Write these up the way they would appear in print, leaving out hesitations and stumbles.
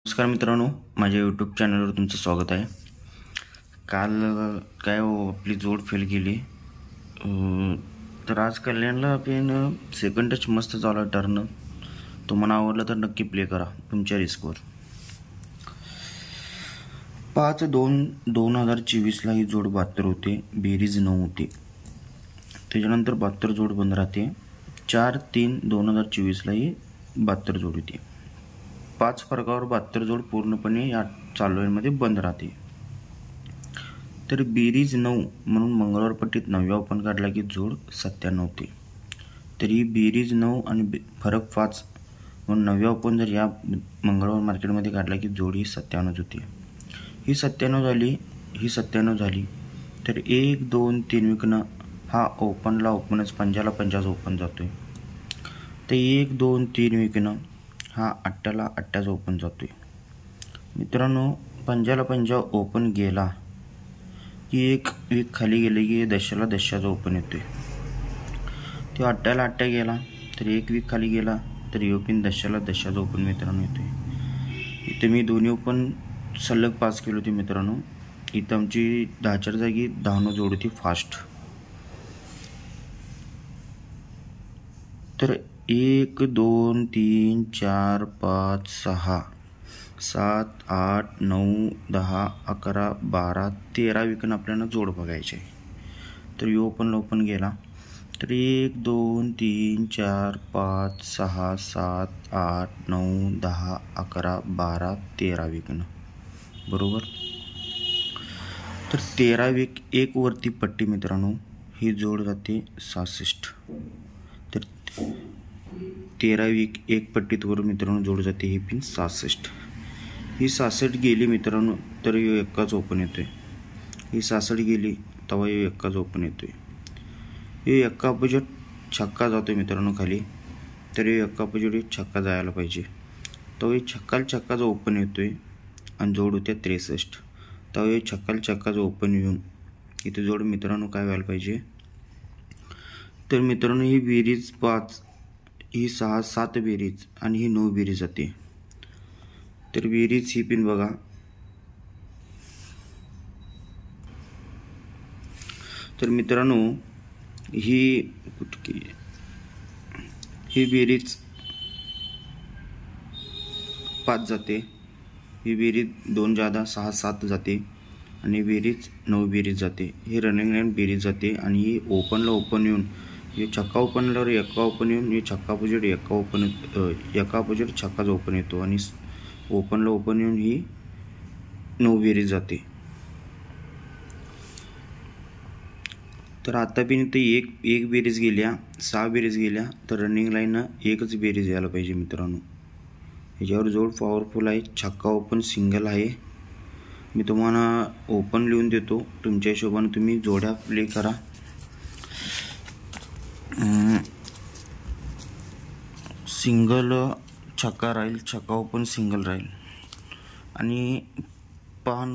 नमस्कार मित्रांनो, माझ्या यूट्यूब चॅनलवर तुमचं स्वागत आहे. काल काय आपली जोड फेल गेली. तर आज कल्याणला आपण सेकंड टच मस्त चालू टर्न. तुम्हाला आवडलं तर नक्की प्ले करा तुमच्या रिस्कवर. 5-2-2024 ही जोड 72 होते, बेरीज 9 होती. त्याच्यानंतर 72 जोड बंद राहते. 4-3-2024 ही 72 जोड होती. 5 फरकावर 72 जोड पूर्णपणे या चालू लाईनमध्ये बंद राहते. तर बेरीज 9 म्हणून मंगळवार पट्टीत 9व्या ओपन काढला की जोड 97 होते. तर ही बेरीज 9 आणि फरक 5 म्हणून 9व्या ओपन जर या मंगळवार मार्केटमध्ये काढला की जोड ही 97 होती. ही 97 झाली. तर 1-2-3 विकनं हा ओपनच पंजाला ओपन जातोय. तर 1-2-3 विकनं हा 8ला ओपन जातोय. मित्रांनो, पंजा ओपन गेला की एक वीक खाली गेले की 10ला ओपन येतोय. तो 8ला गेला तर एक वीक खाली गेला तर योपिन 10ला ओपन मित्रांनो येतोय. इथे मी दोन्ही ओपन सलग पास केली होती मित्रांनो. इथं आमची 10च्या जागी 10 जोड होती फास्ट. तर 1 2 3 4 5 6 7 8 9 10 11 12 13 विकन आपल्याला जोड बघायचे. तर यो ओपन गेला तर 1 2 3 4 5 6 7 8 9 10 11 12 13 विकन बरोबर. तर 13 वीक एक वरती पट्टी मित्रांनो ही जोड जाते 66. तर 13 वीक एक पट्टीत वर मित्रांनो जोड जाते ही पिन 66. ही 66 गेली मित्रांनो तर यो एकाच ओपन येतोय. ही 66 गेली तेव्हा यो एकाच ओपन येतोय. हे एका अपोजिट छक्का जातोय मित्रांनो खाली. तर हे एका अपोजिट छक्का जायला पाहिजे. तो हे छक्काचा ओपन येतोय आणि जोड होत्या 63. तेव्हा हे छक्काचा ओपन येऊन इथे जोड मित्रांनो काय व्हायला पाहिजे. तर मित्रांनो ही बेरीज 5, ही 6-7 बेरीज आणि ही 9 बेरीज जाते. तर बेरीज ही पिन बघा. तर मित्रांनो ही बेरीज 5 जाते. ही बेरीज 2 जादा 6-7 जाते आणि बेरीज 9 बेरीज जाते. ही रनिंग लाईन बेरीज जाते आणि ही ओपनला ओपन येऊन हे छक्का ओपनल्यावर एका ओपन येऊन हे छक्का अपोजिट एका अपोजिट छक्काचा ओपन येतो आणि ओपनला ओपन येऊन ही 9 बेरीज जाते. तर आता पण इथे एक बेरीज गेल्या 6 बेरीज गेल्या तर रनिंग लाईननं एकच बेरीज यायला पाहिजे मित्रांनो. ह्याच्यावर जोड पॉवरफुल आहे. छक्का ओपन सिंगल आहे. मी तुम्हाला ओपन लिहून देतो. तुमच्या हिशोबाने तुम्ही जोड्या प्ले करा. सिंगल छक्का राहील, छक्का ओपन सिंगल राहील आणि पान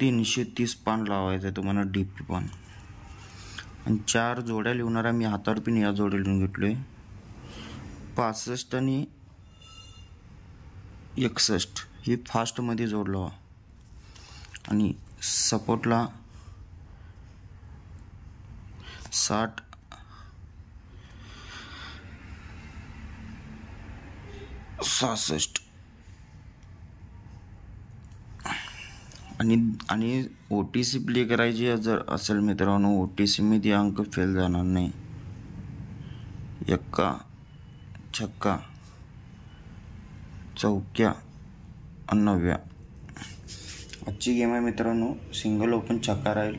330 पान लावायचं आहे तुम्हाला डीपी पान. आणि 4 जोड्या लिहणारा मी हातावर पिन या जोड्या लिहून घेतलोय. 65 आणि 61 ही फास्टमध्ये जोड लावा आणि सपोर्टला 60 66 आणि OTC प्ले करायची जर असेल मित्रांनो OTC मध्ये अंक फेल जाणार नाही. एक्का छक्का चौक्या आणि 9व्या. आजची गेम आहे मित्रांनो. सिंगल ओपन छक्का राहील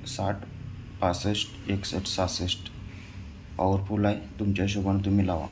60 65 61 66 पॉवरफुल आहे. तुमच्या हिशोबाने तुम्ही लावा.